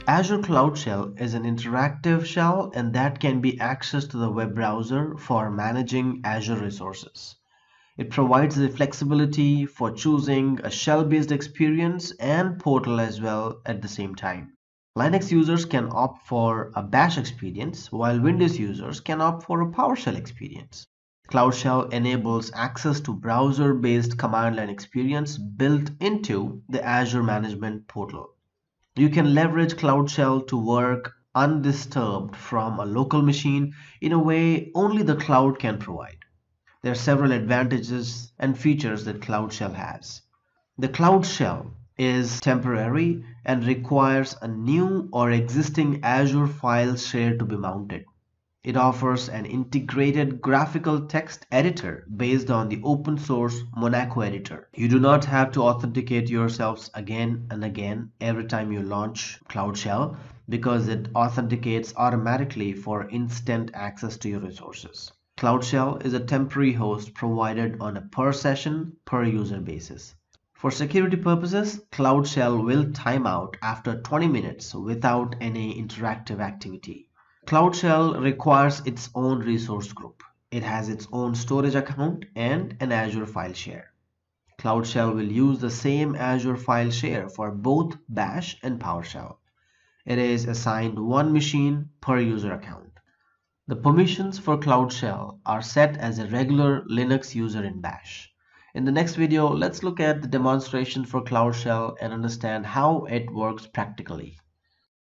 Azure Cloud Shell is an interactive shell and that can be accessed to the web browser for managing Azure resources. It provides the flexibility for choosing a shell-based experience and portal as well at the same time. Linux users can opt for a bash experience, while Windows users can opt for a PowerShell experience. Cloud Shell enables access to browser-based command line experience built into the Azure Management Portal. You can leverage Cloud Shell to work undisturbed from a local machine in a way only the cloud can provide. There are several advantages and features that Cloud Shell has. The Cloud Shell is temporary and requires a new or existing Azure file share to be mounted. It offers an integrated graphical text editor based on the open source Monaco editor. You do not have to authenticate yourselves again and again every time you launch Cloud Shell because it authenticates automatically for instant access to your resources. Cloud Shell is a temporary host provided on a per session, per user basis. For security purposes, Cloud Shell will time out after 20 minutes without any interactive activity. Cloud Shell requires its own resource group. It has its own storage account and an Azure file share. Cloud Shell will use the same Azure file share for both Bash and PowerShell. It is assigned one machine per user account. The permissions for Cloud Shell are set as a regular Linux user in Bash. In the next video, let's look at the demonstration for Cloud Shell and understand how it works practically.